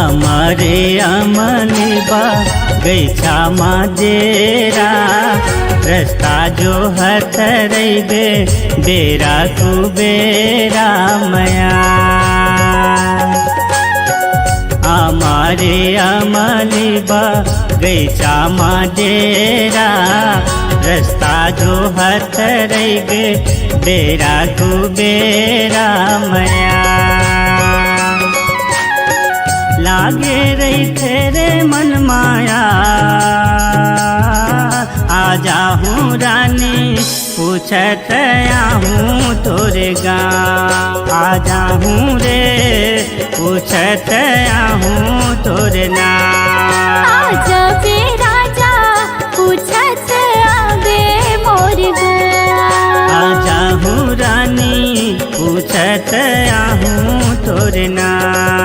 हमारे अमलिबा गैछा माजेरा रास्ता जो हथरैबे बेरा कुबेरा मया हमारे अमलिबा गैछा माजेरा रास्ता जो हथरैबे बेरा कुबेरा मया लागे रही तेरे मन माया आजा हूँ रानी पूछत आहूँ तोरे गाँव आजा हूँ रे पूछत आहूँ तोरे नाम आजा बे राजा पूछत आगे मोर गाँव आजा हूँ रानी पूछत आहूँ तोरे नाम।